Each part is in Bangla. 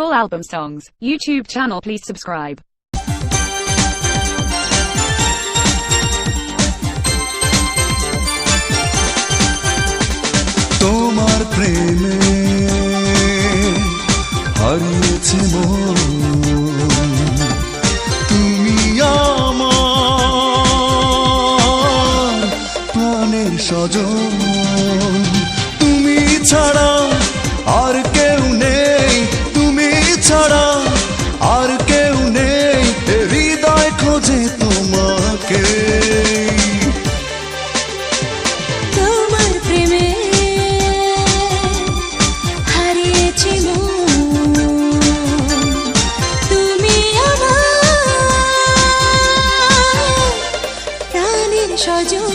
Full album songs, YouTube channel, please subscribe. তোমার প্রেমে হারিয়েছে মন, তুমি আমার প্রাণের স্বজন। তুমি ছাড়া আর কেউ নেই, তুমি ছাড়া আর কেউ নেই, হৃদয় খোঁজে তোমাকে। তোমার প্রেমে হারিয়েছি মন, তুমি আমার প্রাণের স্বজন।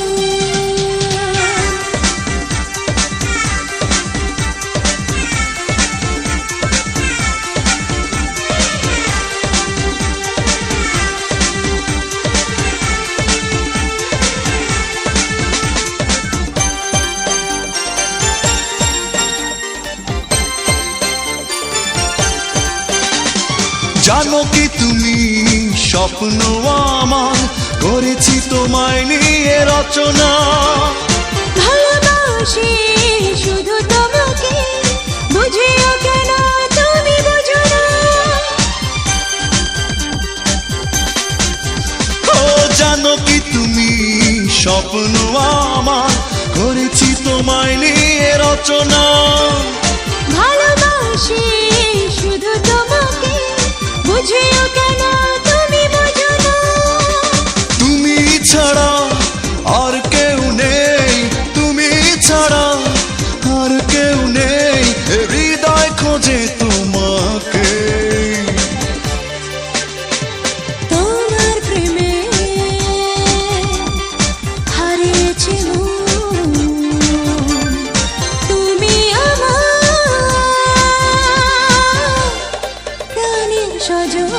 জানো কি তুমি স্বপ্ন আমার করেছি তোমায় নিয়ে রচনা। ভালোবাসি শুধু তোমাকে, বুঝিও কেন তুমি বুঝো না। ও জানো কি তুমি স্বপ্ন আমার করেছি তোমায় নিয়ে রচনা। ভালোবাসি শুধু তোমাকে, বুঝিও কেন তুমি বুঝো না। তুমি ছাড়া আর কেউ নেই, তুমি ছাড়া আর কেউ নেই, হৃদয় খোঁজে তোমাকে। তোমার প্রেমে হারিয়েছি মন, তুমি আমার প্রাণের স্বজন।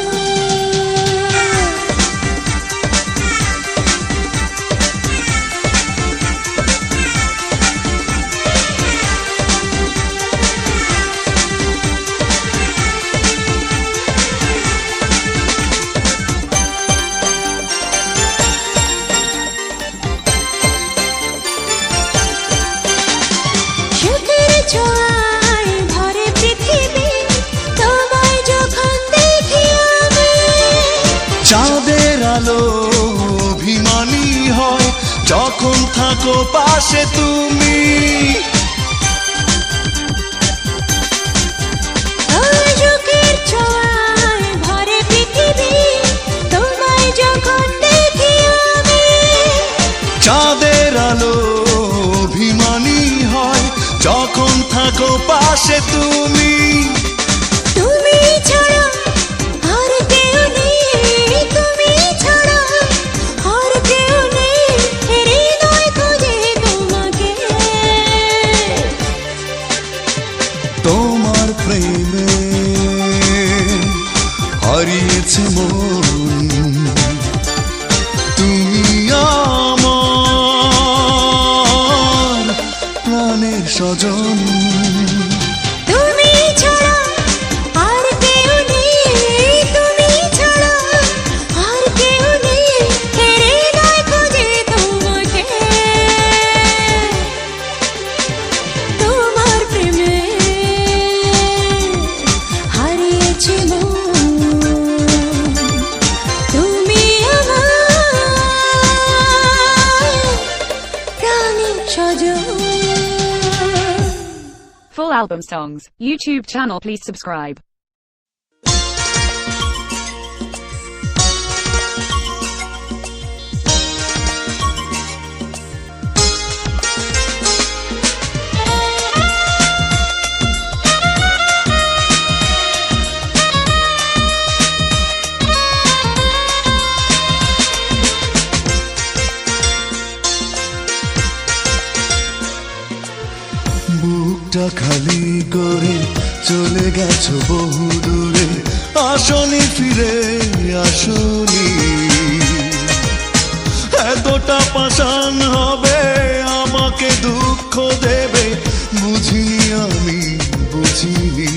সুখের ছোঁয়ায় ভরে পৃথিবী, তোমায় যখন দেখি আমি। চাঁদের আলো অভিমানী হয় যখন থাকো পাশে তুমি। সুখের ছোঁয়ায় ভরে পৃথিবী, তোমায় যখন দেখি আমি। চাঁদের আলো অভিমানী হয় যখন থাকো পাশে তুমি। তুমি ছাড়া আর কেউ নেই, তুমি ছাড়া আর কেউ নেই, হৃদয় খোঁজে তোমাকে। তোমার প্রেমে হারিয়েছে মন, তুমি আমার প্রাণের স্বজন। তুমি ছাড়া আর কেউ নেই, তুমি ছাড়া আর কেউ নেই, হৃদয় খোঁজে তোমাকে। তোমার প্রেমে হারিয়েছি মন, তুমি আমার প্রাণের স্বজন। Full album songs, YouTube channel, please subscribe. বুকটা খালি করে চলে গেছো বহু দূরে, আসনি ফিরে আসনি। এতটা পাষাণ হবে আমাকে দুঃখ দেবে, বুঝিনি আমি বুঝিনি।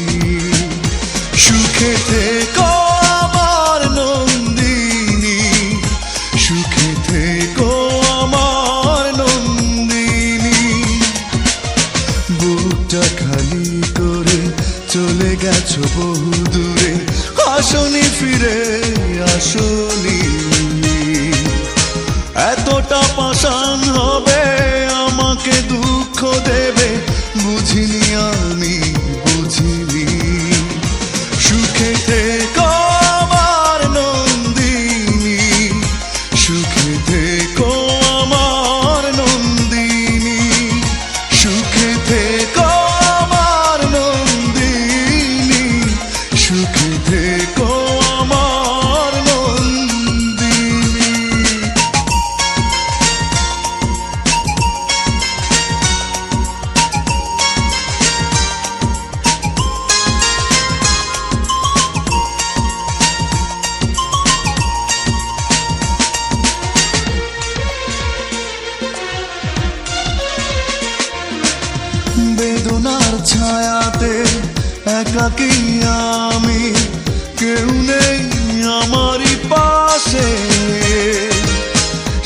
খালি করে চলে গেছো বহু দূরে, আসনি ফিরে আসনি। এতটা পাষাণ হবে আমাকে দুঃখ দেবে, বুঝিনি আমি বুঝিনি। সুখে থেকো আমার নন্দিনী, সুখে থেকো আমার নন্দিনী, সুখে থেকো আমার নন্দিনী, সুখে থেকো আমার নন্দিনী। বেদনার ছায়াতে একাকী আমি, কেউ নেই আমারই পাশে।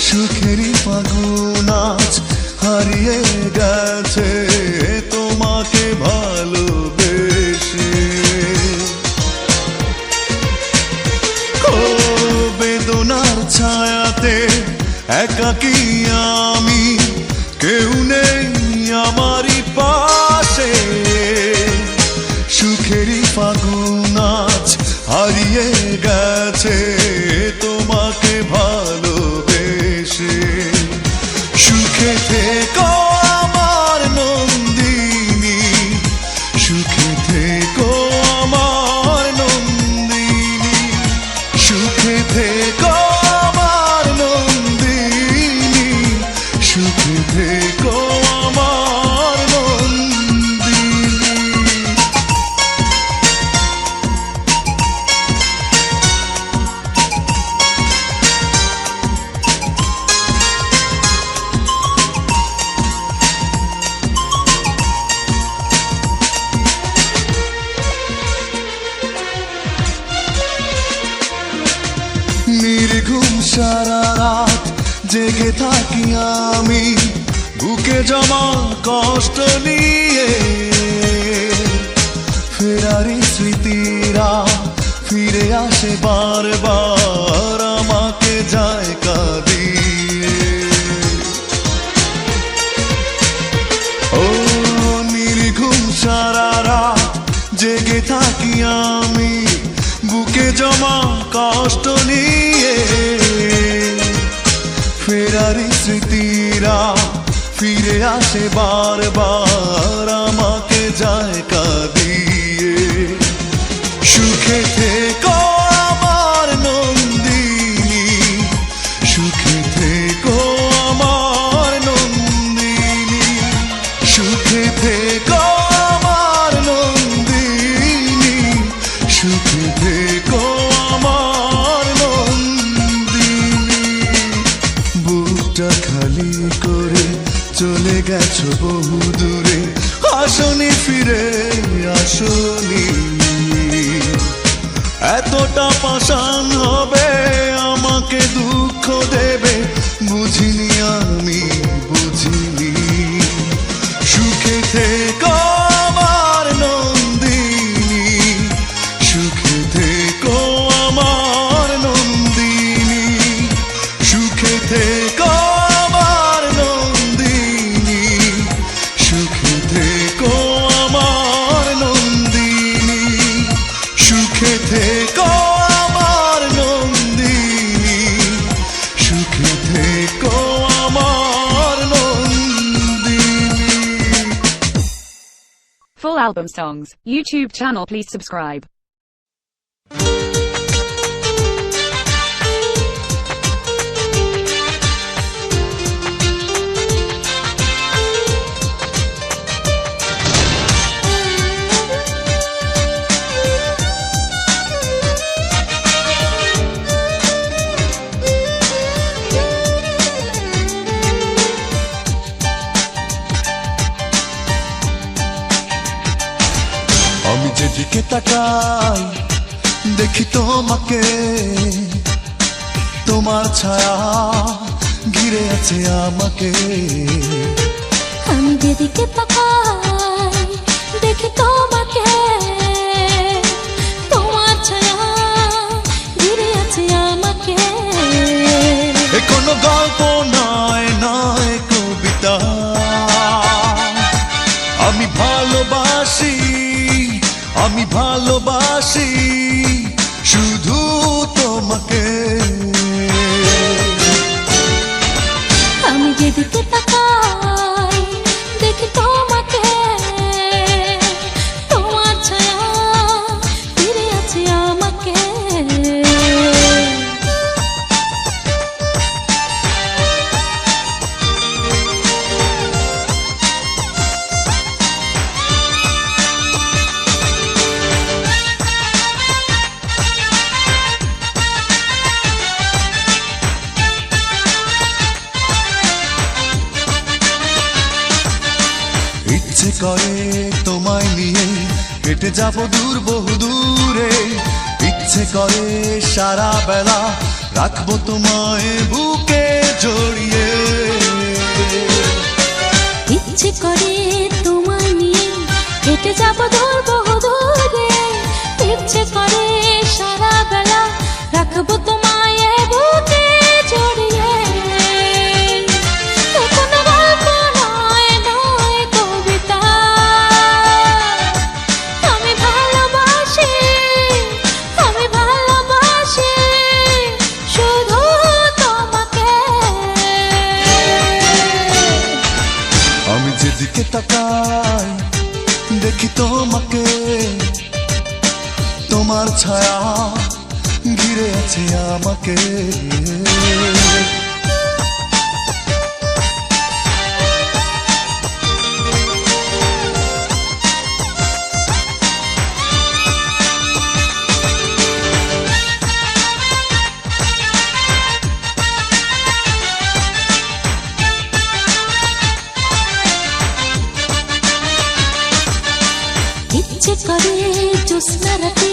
সুখেরই ফাগুন আজ হারিয়ে গেছে তোমাকে ভালোবেসে। ও বেদনার ছায়াতে একাকী আমি, কেউ নেই আমারই পাশে। সুখেরই ফাগুন আজ হারিয়ে গেছে তোমাকে ভালোবেসে। সুখে থেকো আমার নন্দিনী, সুখে থেকো আমার নন্দিনী, সুখে থেকো আমার নন্দিনী, সুখে থেকো আমার নন্দিনী। নির্ঘুম সারা রাত জেগে থাকি আমি, বুকে জমা কষ্ট নিয়ে। ফেরারি স্মৃতিরা ফিরে আসে বারবার আমাকে যায় কাঁদিয়ে। ও নির্ঘুম সারা রাত জেগে থাকি আমি, বুকে জমা কষ্ট নিয়ে। ফেরারি স্মৃতিরা ফিরে আসে বারবার আমাকে যায় কাঁদিয়ে। সুখে থেকো আমার নন্দিনী, সুখে থেকো আমার নন্দিনী, সুখে থেকো আমার নন্দিনী, সুখে থেকো আমার নন্দিনী। বুকটা খালি করে চলে গেছো বহু দূরে, আসনি ফিরে আসনি। এতটা পাষাণ হবে আমাকে দুঃখ দেবে, বুঝিনি আমি বুঝিনি। সুখে থেকো আমার নন্দিনী, সুখে থেকো আমার নন্দিনী, সুখে থেকো আমার নন্দিনী, সুখে থেকো আমার নন্দিনী, সুখে থেকো আমার নন্দিনী, সুখে থেকো আমার Nandini. Full album songs, YouTube channel, please subscribe. আমি যেদিকে তাকাই দেখি তোমাকে, তোমার ছায়া ঘিরে আছে আমাকে। আমি যেদিকে তাকাই আমি ভালোবাসি শুধু তোমাকে। আমি যেদিকে তাকাই দেখি তোমাকে, তোমার ছায়া ফিরে আছে আমাকে। ইচ্ছে করে তোমায় নিয়ে হেঁটে যাব দূর বহু দূরে, ইচ্ছে করে সারা বেলা রাখবো তোমায় বুকে জড়িয়ে। ইচ্ছে করে তোমায় নিয়ে হেঁটে যাব দূর বহু দূরে, ইচ্ছে করে সারা বেলা রাখবো তোমায় বুকে জড়িয়ে। কোনো গল্প নয়, নয় কবিতা, আমি ভালোবাসি, আমি ভালোবাসি শুধু তোমাকে। আমি যেদিকে তাকাই দেখি তোমাকে, তোমার ছায়া ঘিরে আছে আমাকে। ইচ্ছে করে জ্যোৎস্না রাতে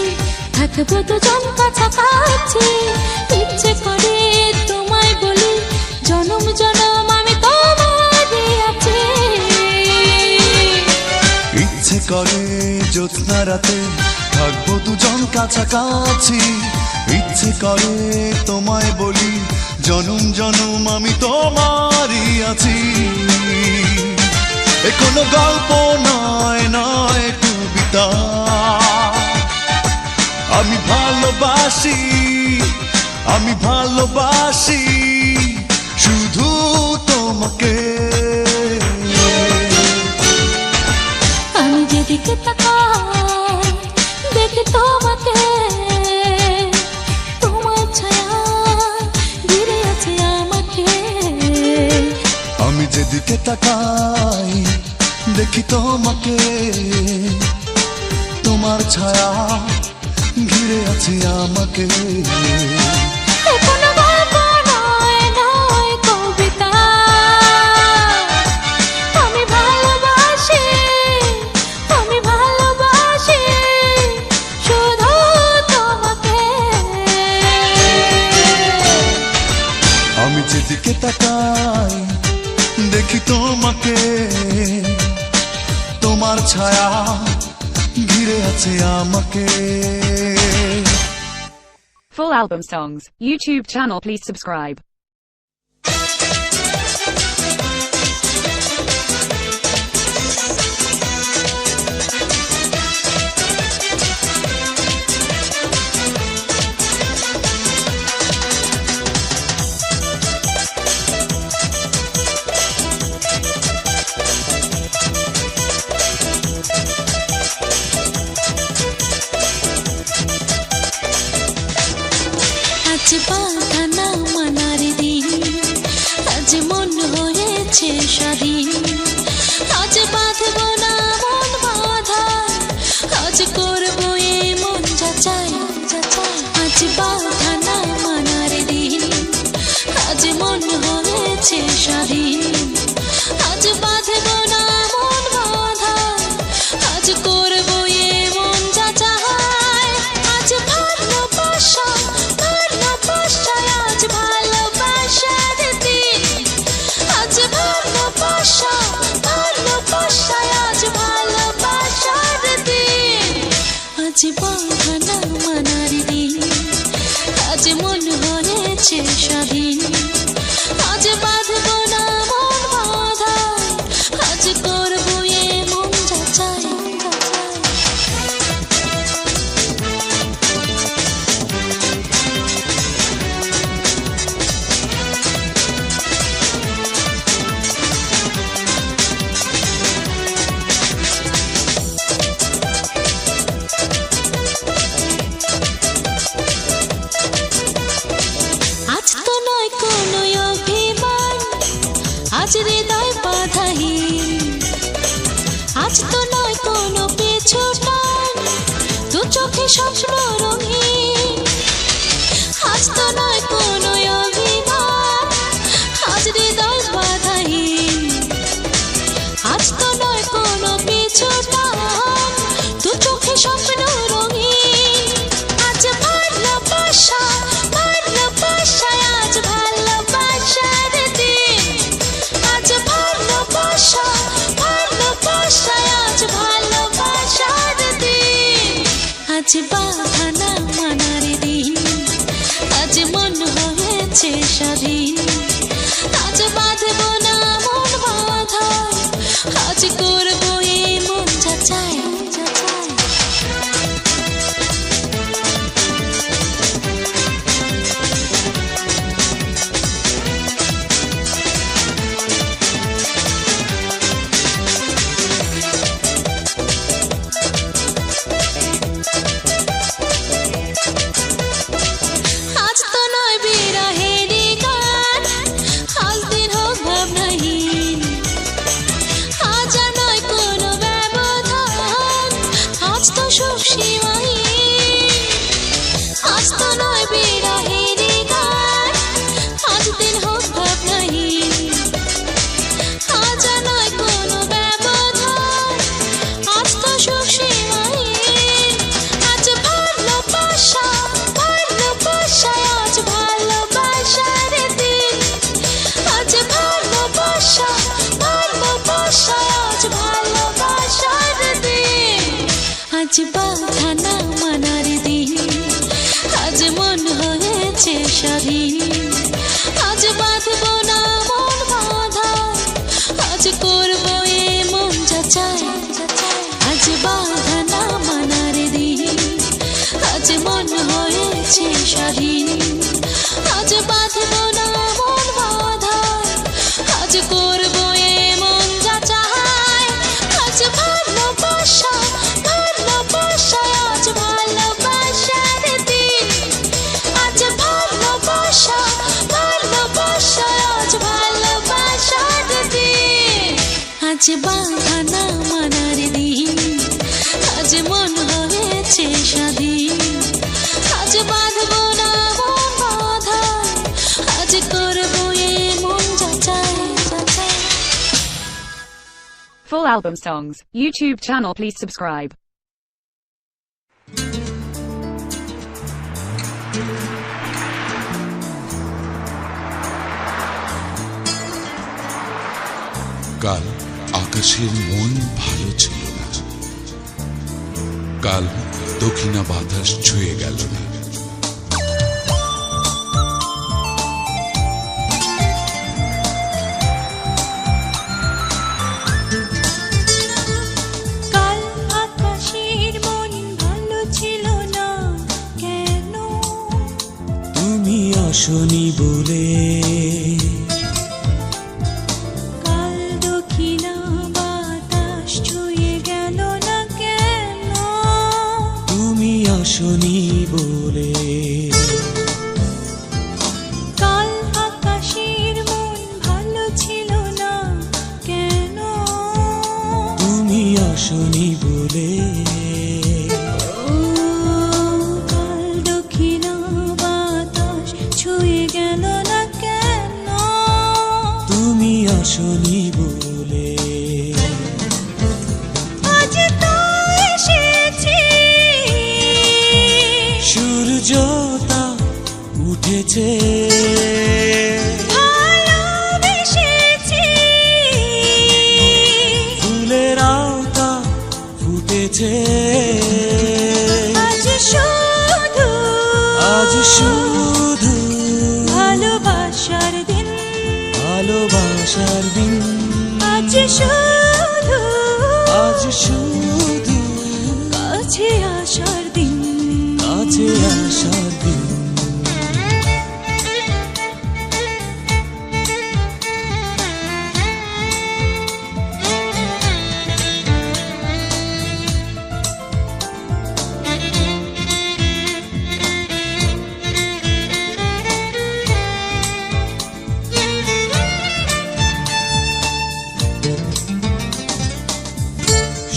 থাকবো দুজন কাছাকাছি, ইচ্ছে করে তোমায় বলি জনম জনম আমি তোমারই আছি। ইচ্ছে করে জ্যোৎস্না রাতে থাকবো দুজন কাছাকাছি, ইচ্ছে করে তোমায় বলি জনম জনম আমি তোমারই আছি। এ কোনো গল্প নয়, নয় কবিতা, আমি ভালোবাসি, আমি ভালোবাসি শুধু তোমাকে। আমি যেদিকে তাকাই দেখি তোমাকে, তোমার ছায়া ঘিরে আছে আমাকে। আমি যেদিকে তাকাই দেখি তোমাকে, তোমার ছায়া ঘিরে আছে আমাকে। কোনো গল্প নয়, নয় কবিতা, আমি ভালোবাসি, আমি ভালোবাসি শুধু তোমাকে। আমি যেদিকে তাকাই দেখি তোমাকে, তোমার ছায়া ঘিরে আছে আমাকে। Full album songs, YouTube channel, please subscribe. আজ বাঁধা না মানার দিন, আজ মন হয়েছে স্বাধীন, আজ বাঁধবো না মন বাঁধা, আজ করবো এ মন যাচাই। আজ বাঁধা না মানার দিন, আজ মন হয়েছে স্বাধীন, আজ বাঁধবো না মন বাঁধা, আজ করবো এ মন যাচাই। আজ ভালোবাসা, ভালোবাসায় আজ ভালোবাসার দিন, আজ ভালোবাসা, ভালোবাসায় আজ ভালোবাসার দিন। আজ বাঁধা না মানার দিন, আজ মন হয়েছে স্বাধীন, আজ বাঁধবো না মন বাঁধা, আজ করবো এ মন যাচাই। আজ বাঁধা না মানার দিন, আজ মন হয়েছে স্বাধীন, আজ বাঁধবো না মন বাঁধায়, আজ করবো এমন যা চায়। আজ তো নয় বিরহেরই গান, আজ দিন হোক ভাবনাহীন, আজ আর নয় কোনো ব্যবধান, আজ তো সুখ সীমাহীন। আজ তো নয় বিরহেরই গান, আজ দিন হোক ভাবনাহীন, আজ আর নয় কোনো ব্যবধান, আজ তো সুখ সীমাহীন। আজ ভালোবাসা ভালোবাসায়, আজ ভালোবাসার দিন, আজ ভালোবাসা ভালোবাসায়, আজ ভালোবাসার দিন, আজ বাঁধা না মানার দিন, আজ মন হয়েছে স্বাধীন, আজ বাঁধবো না মন বাঁধায়, আজ করবো এমন যা চায়। আজ বাঁধা না মানার দিন, আজ মন হয়েছে স্বাধীন, আজ বাঁধবো না মন বাঁধায়, আজ করবো এমন যা চায়। আজ ভালোবাসা ভালোবাসায়, আজ ভালোবাসার দিন, আজ ভালোবাসা ভালোবাসায়, আজ ভালোবাসার দিন, আজ বাঁধা না মানার দিন, আজ মন হয়েছে স্বাধীন, আজ বাঁধবো না মন বাঁধায়, আজ করবো এমন যা চায়। Full album songs, YouTube channel, please subscribe. কাল আকাশের মন ভালো ছিল না, কাল দক্ষিণা বাতাস ছুঁয়ে গেল না। কাল আকাশের মন ভালো ছিল না কেন? তুমি আসনি বলে, কাল দক্ষিণা বাতাস ছুঁয়ে গেল না কেন? তুমি আসনি বলে, কাল আকাশের মন ভালো ছিল না কেন? তুমি আসনি বলে, ও কাল দক্ষিণা বাতাস ছুঁয়ে গেল না কেন? তুমি আসনি বলে। আজ তো এসেছি, সূর্যটা উঠেছে, ভালোবেসেছি, ফুলের আওতা ফুটেছে, আজ শুধু আজ শুধু ভালোবাসার দিন, ভালোবাসার দিন, আজ শুধু আজ শুধু কাছে আসার দিন, কাছে আসার দিন।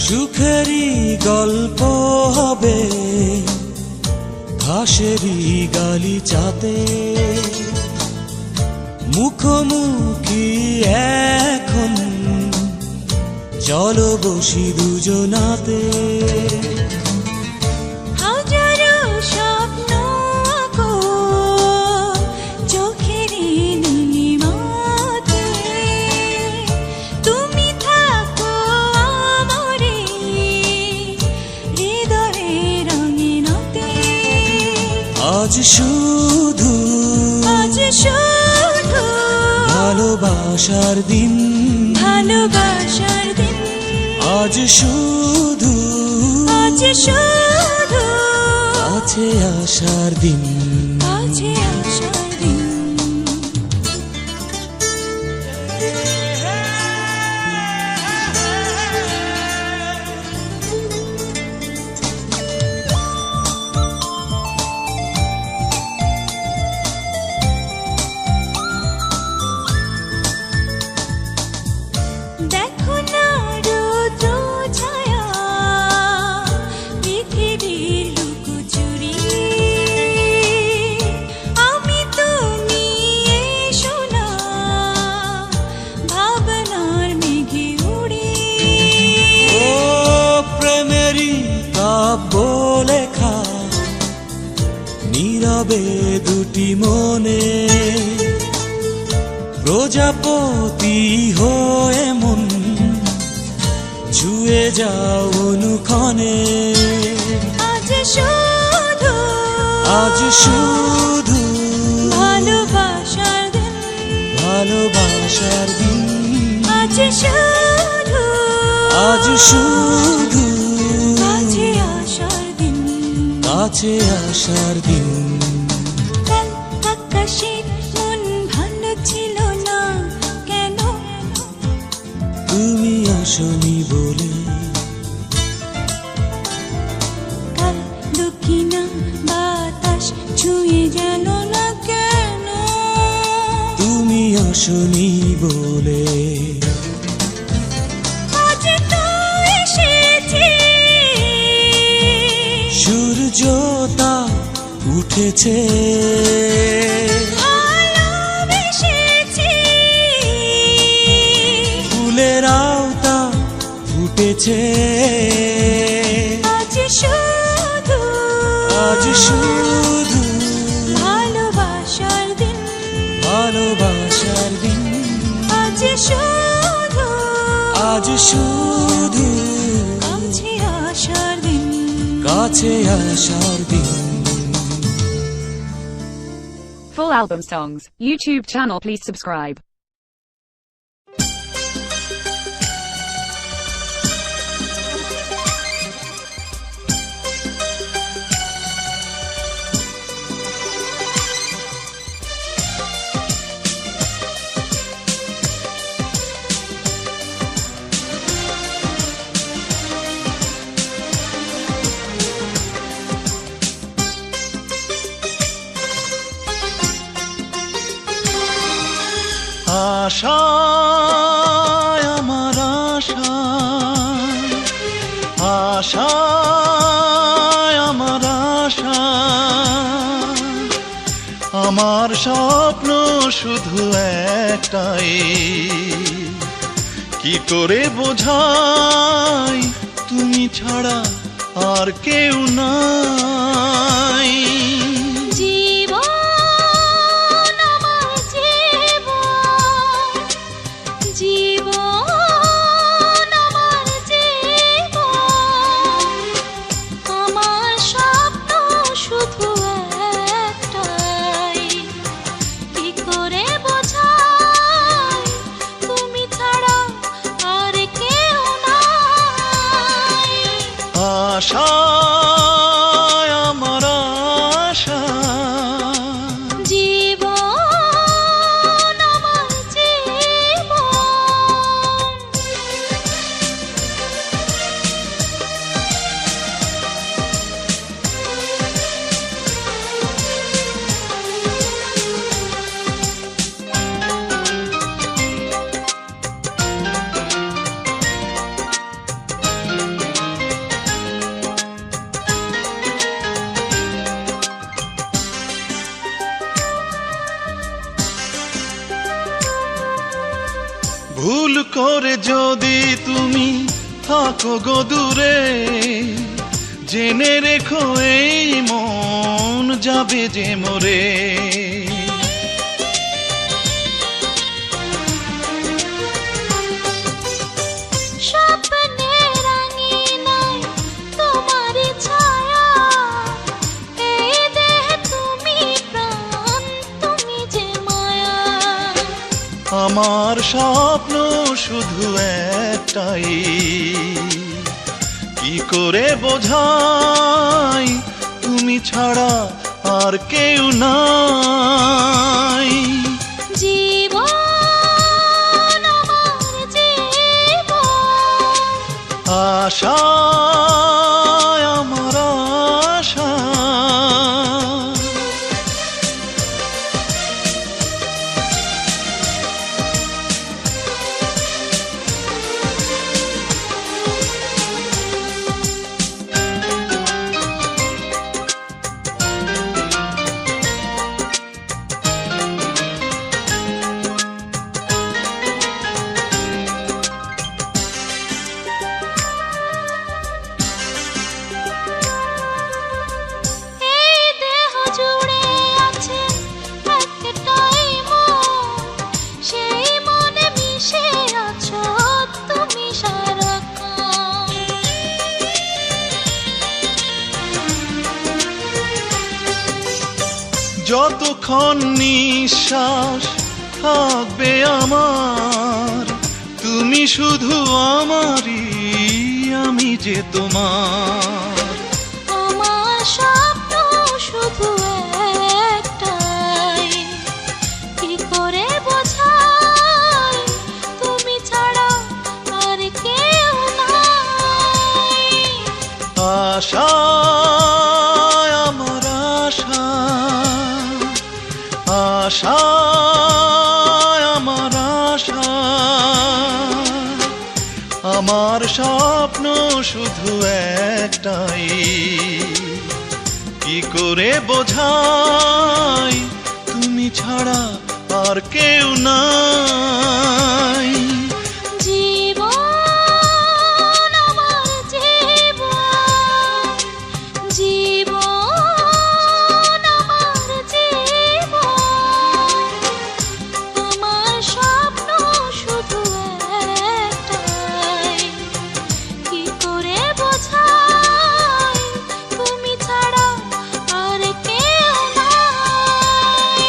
সুখেরই গল্প হবে ঘাসেরই গালিচাতে, মুখোমুখি এখন চলো বসি দুজনাতে। হাজারো স্বপ্ন আঁকো চোখের নীলিমাতে, তুমি থাকো আমারে হৃদয়ের রঙিন আজ শুধু ভালোবাসার দিন, ভালোবাসার দিন, আজ শুধু কাছে আসার দিন। কাছে আসার দিন। দেখো না রৌদ্র ছায়া পৃথিবীর লুকোচুরি, আমি তুমি এসো না ভাবনার মেঘে উড়ি। ও প্রেমেরই কাব্য লেখা নীরবে দুটি মনে, প্রজাপতি হয়ে মন ছুঁয়ে যাও অনুক্ষণে। আজ শুধু ভালোবাসার দিন, ভালোবাসার দিন, আজ শুধু কাছে আসার দিন, কাছে আসার দিন। কাল আকাশের মন ভালো ছিল না কেন, তুমি আসনি বলে। কাল দক্ষিণা বাতাস ছুঁয়ে গেল না কেন, তুমি আসনি বলে। আজ তো এসেছি, সূর্যটা উঠেছে, ভালোবেসেছি, ফুলের আওতা ফুটেছে। আজ শুধু ভালোবাসার দিন, ভালোবাসার দিন, আজ শুধু কাছে আসার দিন। কাছে আসার দিন। Full album songs, YouTube channel please subscribe. আশায় আমার আশায় আমার আশা, আমার স্বপ্ন শুধু একটাই, কি করে বোঝাই তুমি ছাড়া আর কেউ নাই। জীবন আমার জীবন, জীবন আমার জীবন, আমার স্বপ্ন শুধু একটাই, কি করে বোঝাই তুমি ছাড়া আর কেউ নাই। আশায় আমার আশা, জীবন আমার জীবন। ভুল করে যদি তুমি থাকো গো দূরে, জেনে রেখো এই মন যাবে যে মরে। স্বপ্নের আঙিনায় তোমারই ছায়া, এই দেহে তুমি আমার স্বপ্ন শুধু একটাই, কি করে বোঝাই তুমি ছাড়া আর কেউ নাই। জীবন আমার জীবন, আশা আমার আশা, এই দেহ জুড়ে আছে একটাই মন, সেই মনে মিশে আছো তুমি সারাক্ষণ। যতক্ষণ নিঃশ্বাস থাকবে আমার, তুমি শুধু আমারই, আমি যে তোমার। আমার স্বপ্ন শুধু একটাই, কি করে বোঝাই তুমি ছাড়া আর কেউ নাই। আশা আমার আশা, আশা আমার আশা, আমার স্বপ্ন শুধু একটাই, কি করে বোঝাই তুমি ছাড়া আর কেউ নাই। জীবন আমার জীবন, জীবন আমার জীবন, আমার স্বপ্ন শুধু একটাই, কি করে বোঝাই তুমি ছাড়া আর কেউ নাই।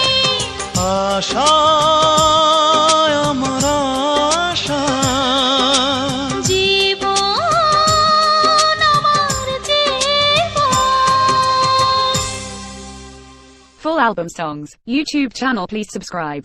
আশা আমার আশা, জীবন আমার জীবন। Full album songs, YouTube channel, please subscribe.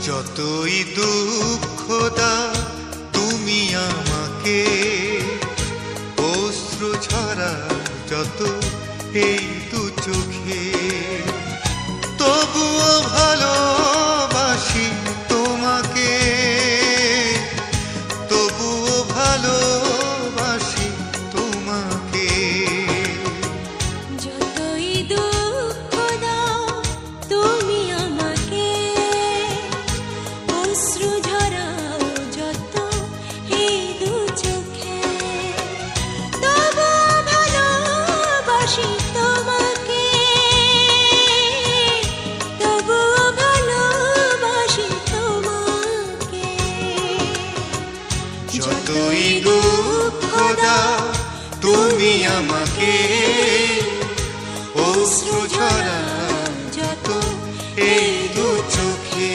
যতই দুঃখ দাও তুমি আমাকে, অশ্রু ঝরা যত এই দু চোখে, তবুও ভালোবাসি তোমাকে, তবুও ভালোবাসি তোমাকে। যতই দুঃখ দাও তুমি আমাকে, অশ্রু ঝরাও যত এই দু চোখে, তবুও ভালোবাসি তোমাকে, তবুও ভালোবাসি তোমাকে। যতই দুঃখ দাও তুমি আমাকে, অশ্রু ঝরা যত এই দু চোখে।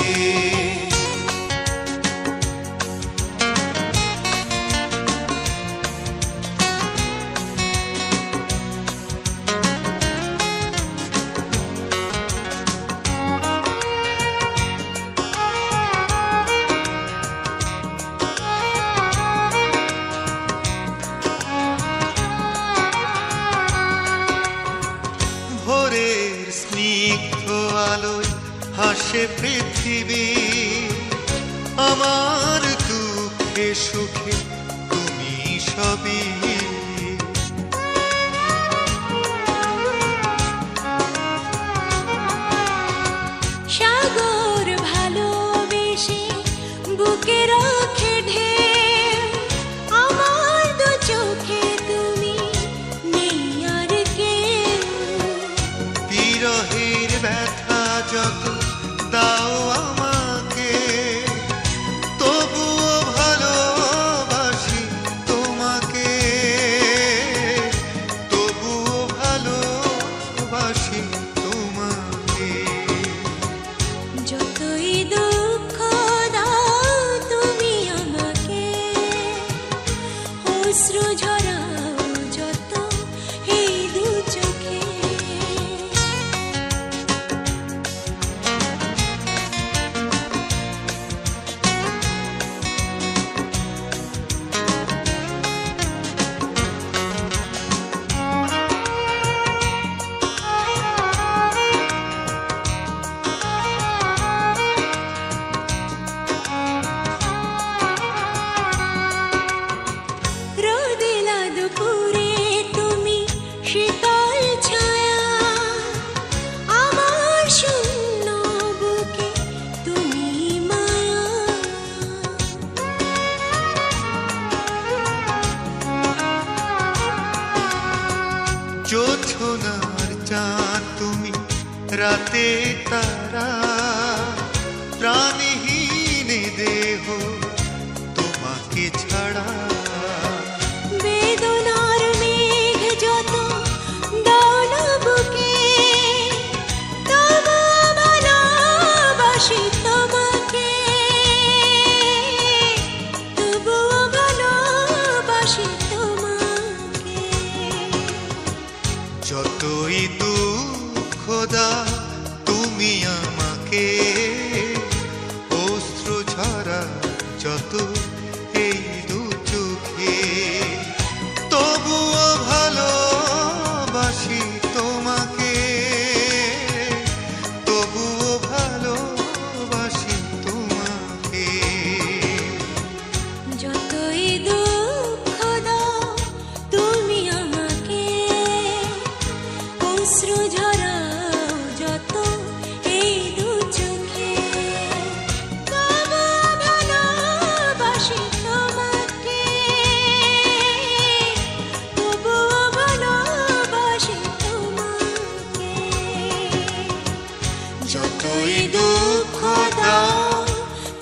ভোরের স্নিগ্ধ আলোয় হাসে পৃথিবী, আমার দুঃখে সুখে তুমি সবই। সাগর ভালোবেসে বুকে রাখে ঢেউ, আমার দু চোখে তুমি নেই আর কেউ। বিরহের অশ্রু ঝরাও যত এই দু চোখে। রোদেলা দুপুরে তুমি শীতল ছায়া, আমার শূন্য বুকে তুমি মায়া। জোছনার চাঁদ তুমি, রাতে তারা, প্রাণহীন দেহ তোমাকে ছাড়া। বেদনার মেঘ যত দানা বুকে, তবু ভালোবাসি তোমাকে, তবুও ভালোবাসি তোমাকে। যতই দুঃখ দাও তুমি আমাকে, অশ্রু ঝরা যত এই দু চোখে, তবুও ভালোবাসি তোমাকে, তবুও ভালোবাসি তোমাকে। যতই দুঃখ দাও তুমি আমাকে, অশ্রু ঝরাও যত এই দু চোখে, তবুও ভালোবাসি তোমাকে, তবুও ভালোবাসি তোমাকে। যতই দুঃখ দাও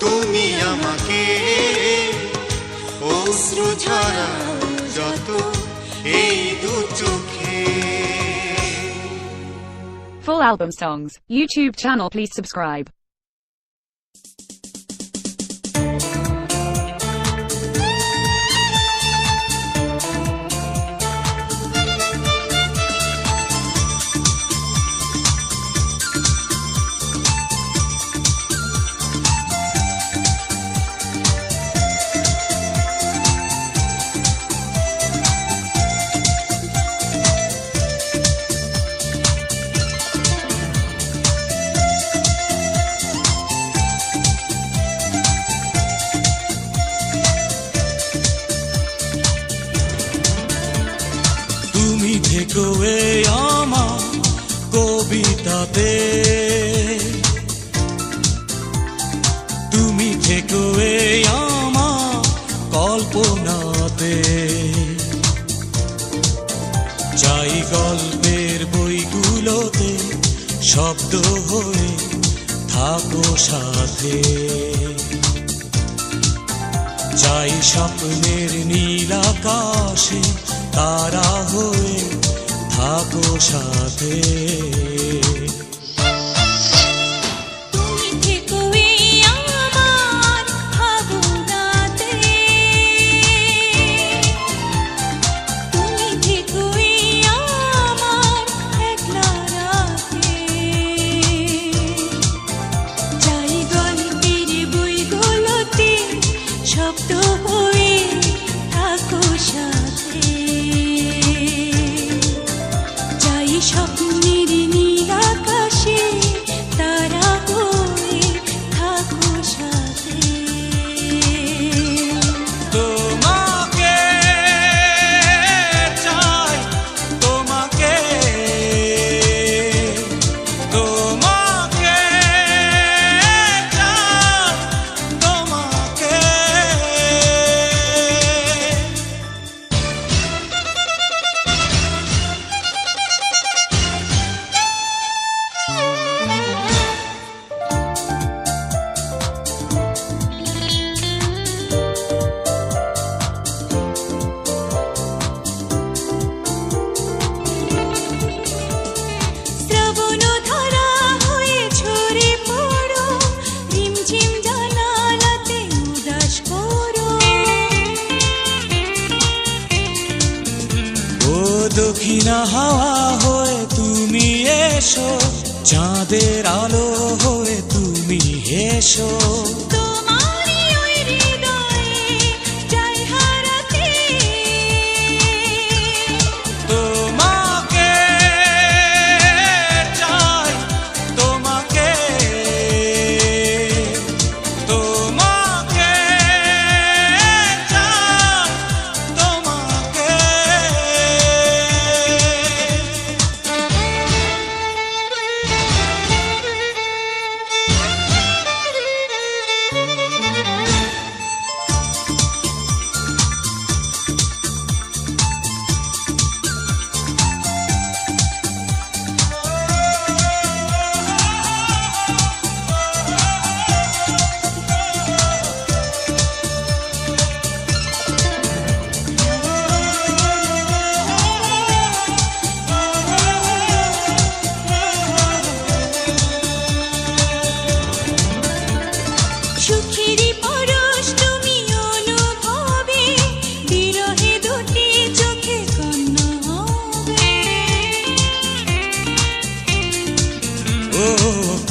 তুমি আমাকে, অশ্রু ঝরাও যত এই দু চোখে। Full album songs, YouTube channel please subscribe. তুমি থেকো এই আমার কবিতাতে, তুমি থেকো এই আমার কল্পনাতে। চাই গল্পের বইগুলোতে শব্দ হয়ে থাকো সাথে, চাই স্বপ্নের নীল আকাশে তারা হয়ে থাকো সাথে। তুমি থেকো এই আমার ভাবনাতে, তুমি থেকো এই আমার একলা রাতে। চাই গল্পের বইগুলোতে শব্দ হয়ে থাকো সাথে, চাই স্বপ্নের নীল আকাশ দক্ষিণা হাওয়া হয়ে তুমি এসো, চাঁদের আলো হয়ে তুমি এসো। তোমারই ওই হৃদয়ে যাই হারাতে, তোমাকে চাই, তোমাকে, তোমাকে চাই, তোমাকে। সুখেরই পরশ তুমি অনুভবে, বিরহে দুটি চোখে কান্না হবে। ও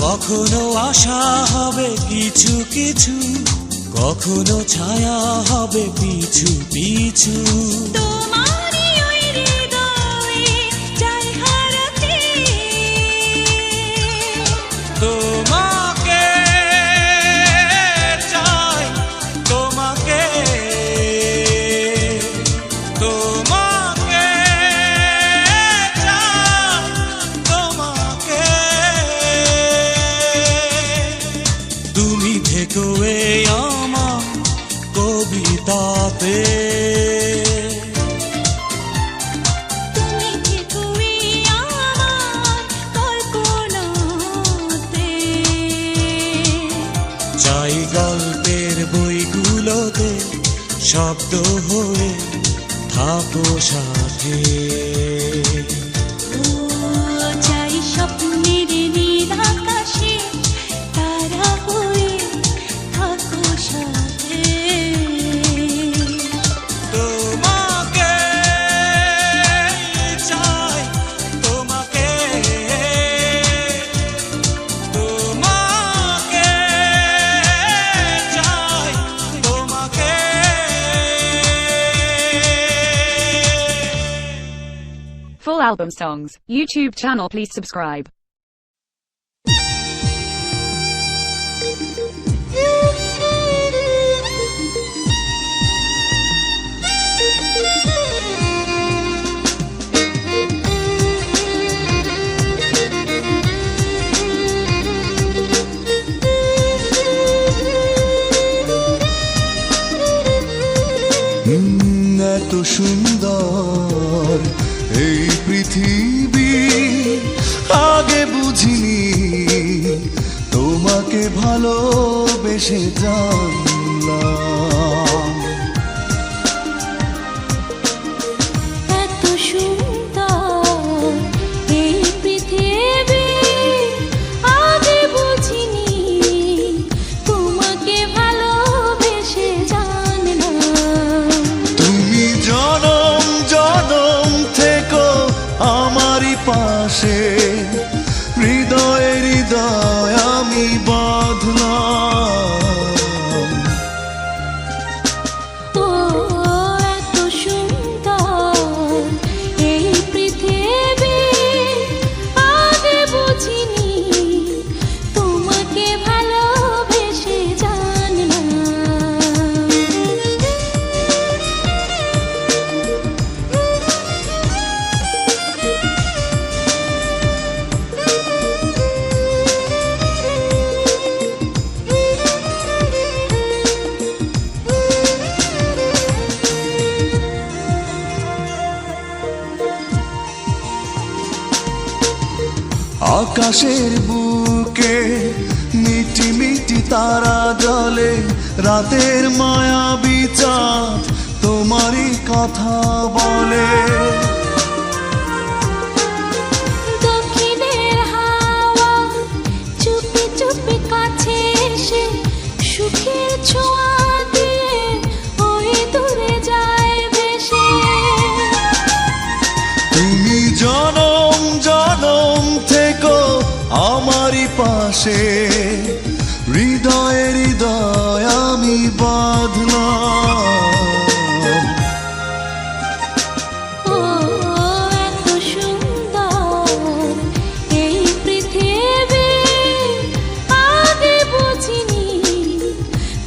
কখনো আশা হবে কিছু কিছু, কখনো ছায়া হবে পিছু পিছু। তোমারই ওই হৃদয়ে যাই হারাতে, তোমাকে চাই, তোমাকে, তোমাকে চাই, তোমাকে। তুমি থেকো এই আমার কবিতাতে, তুমি থেকো এই আমার কল্পনাতে। চাই গল্পের বইগুলোতে শব্দ হয়ে থাকো সাথে। ও চাই স্বপ্নের নীল আকাশে তারা হয়ে থাকো সাথে। তোমাকে চাই, তোমাকে, তোমাকে চাই, তোমাকে। Full album songs, YouTube channel please subscribe. এত সুন্দর এই পৃথিবী আগে বুঝিনি, তোমাকে ভালোবেসে জানলাম। এত সুন্দর এই পৃথিবী আগে বুঝিনি, তোমাকে ভালোবেসে জানলাম। তুমি জনম জনম থেকো আমারই পাশে, হৃদয়ে হৃদয় আমি বাঁধলাম। ও এত সুন্দর এই পৃথিবী আগে বুঝিনি, তোমাকে ভালোবেসে জানলাম। আকাশের বুকে মিটি মিটি তারা জলে, রাতের মায়াবী চাঁদ তোমারই কথা বলে। দক্ষিণের হাওয়া চুপি চুপি কাছে এসে সুখের ছোঁয়া দিয়ে ওই দূরে যায় ভেসে। তুমি পাশে হৃদয়ে হৃদয় আমি বাঁধলাম। ও এত সুন্দর এই পৃথিবী, আগে বুঝিনি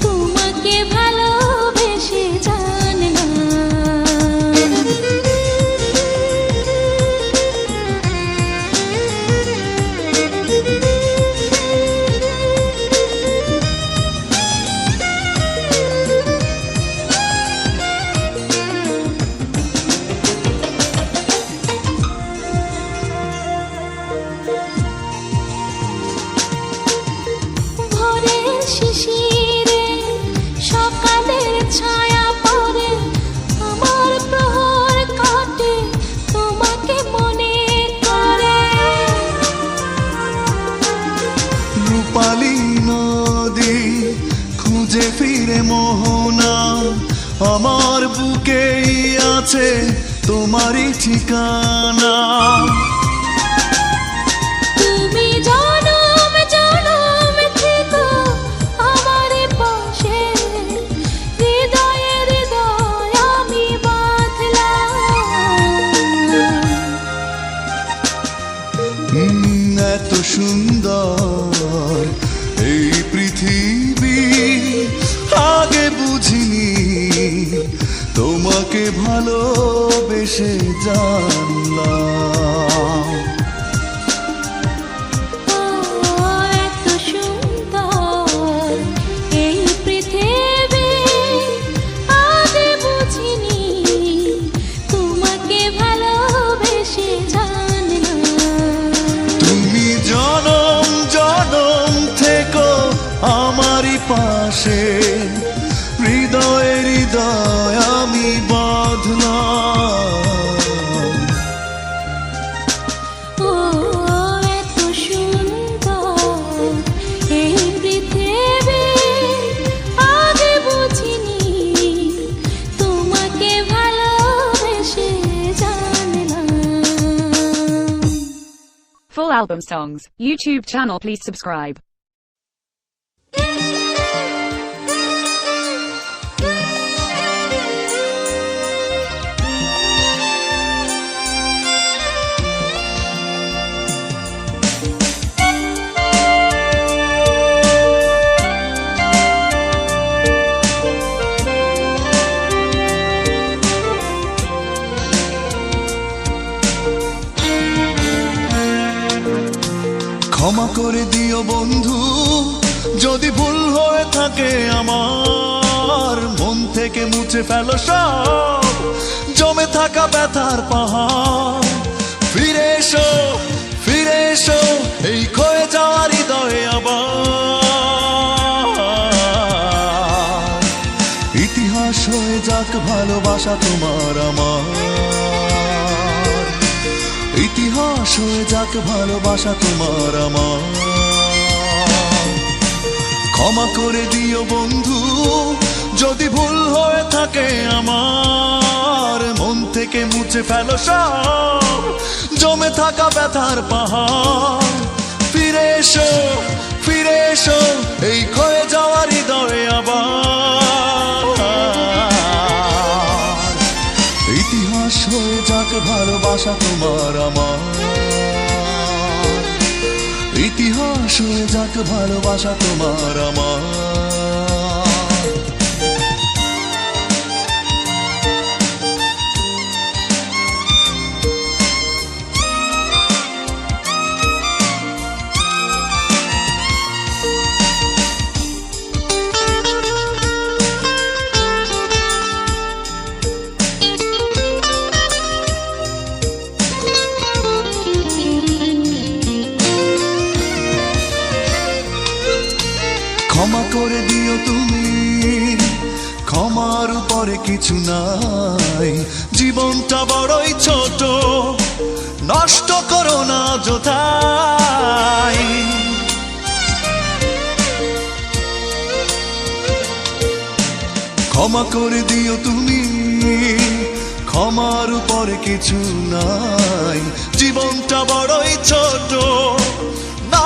তোমাকে ভালোবেসে জানলাম। ভোরের শিশিরে সকালের ছায়া পড়ে, আমার প্রহর কাটে তোমাকে মনে করে। রূপালী নদী খুঁজে ফিরে মোহনা, আমার বুকেই আছে তোমারই ঠিকানা। তুমি জনম জনম থেকো আমার পাশে, হৃদয়ে হৃদয় আমি বাঁধলাম। এত সুন্দর এই পৃথিবী, আগে বুঝিনি তোমাকে ভালোবেসে জানলাম। ও এত সুন্দর এই পৃথিবী, আগে বুঝিনি তোমাকে ভালোবেসে জানলাম। তুমি জনম জনম থেকো আমারই পাশে, হৃদয়ে হৃদয় আমি বাঁধলাম। ও এত সুন্দর এই পৃথিবী, আগে বুঝিনি তোমাকে ভালোবেসে জানলাম। Full album songs, YouTube channel, please subscribe. ক্ষমা করে দিও বন্ধু যদি ভুল হয়ে থাকে আমার, মন থেকে মুছে ফেলো সব জমে থাকা ব্যথার পাহাড়। ফিরে এসো এই ক্ষয়ে যাওয়া হৃদয়ে আবার। ইতিহাস হয়ে যাক ভালোবাসা তোমার আমার, ইতিহাস হয়ে যাক ভালোবাসা তোমার আমার। ক্ষমা করে দিও বন্ধু যদি ভুল হয়ে থাকে আমার, মন থেকে মুছে ফেলো সব জমে থাকা ব্যথার পাহাড়। ফিরে এসো এই ক্ষয়ে যাওয়া হৃদয়ে আবার। ইতিহাস হয়ে যাক ভালোবাসা তোমার আমার, ইতিহাস হয়ে যাক ভালোবাসা তোমার আমার। ক্ষমা করে দিও তুমি, ক্ষমার উপরে কিছু নাই, জীবনটা বড়ই ছোট, নষ্ট করো না যথাই। ক্ষমা করে দিও তুমি, ক্ষমার উপরে কিছু নাই, জীবনটা বড়ই ছোট,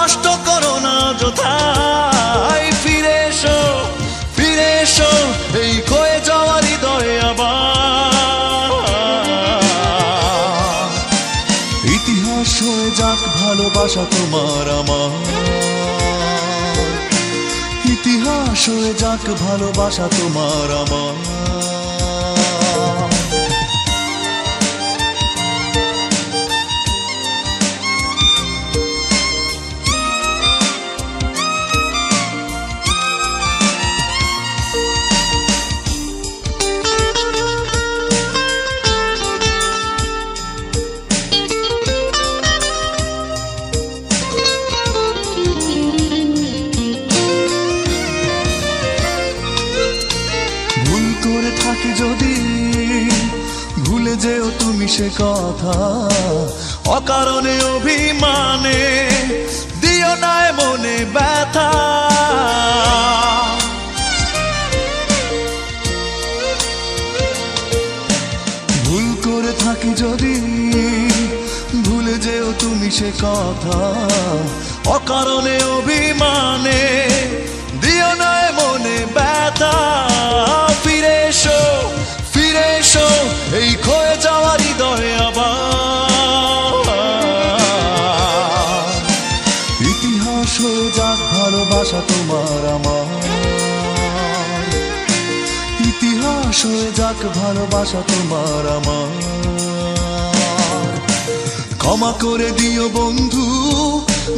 নষ্ট করো না যথাই, ফিরে এসো এই ক্ষয়ে যাওয়া হৃদয়ে আবার। ইতিহাস হয়ে যাক ভালোবাসা তোমার আমার, ইতিহাস হয়ে যাক ভালোবাসা তোমার আমার। ভুল করে থাকি যদি ভুলে যেও তুমি সে কথা, অকারণে অভিমানে দিও না মনে ব্যথা। ভুল করে থাকি যদি ভুলে যেও তুমি সে কথা, অকারণে অভিমানে দিও না মনে ব্যথা। ফিরে এসো এই ক্ষয়ে যাওয়া হৃদয়ে আবার। ইতিহাস হয়ে যাক ভালোবাসা তোমার আমার, ইতিহাস হয়ে যাক ভালোবাসা তোমার আমার। ক্ষমা করে দিও বন্ধু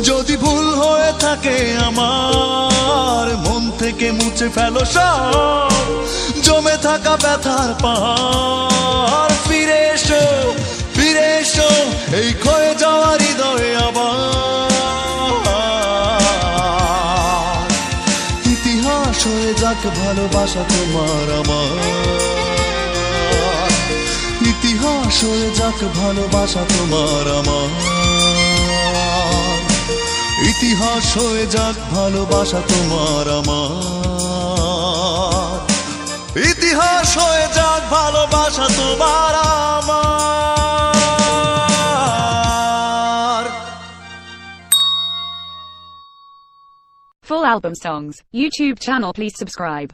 যদি ভুল হয়ে থাকে আমার, মন থেকে মুছে ফেলো সব জমে থাকা ব্যথার পাহাড়। ফিরে এসো এই ক্ষয়ে যাওয়া হৃদয়ে আবার। ইতিহাস হয়ে যাক ভালোবাসা তোমার আমার, ইতিহাস হয়ে যাক ভালোবাসা তোমার আমার। ইতিহাস হয়ে যাক ভালোবাসা তোমার আমার, ইতিহাস হয়ে যাক ভালোবাসা তোমার আমার। Full album songs. YouTube channel, please subscribe.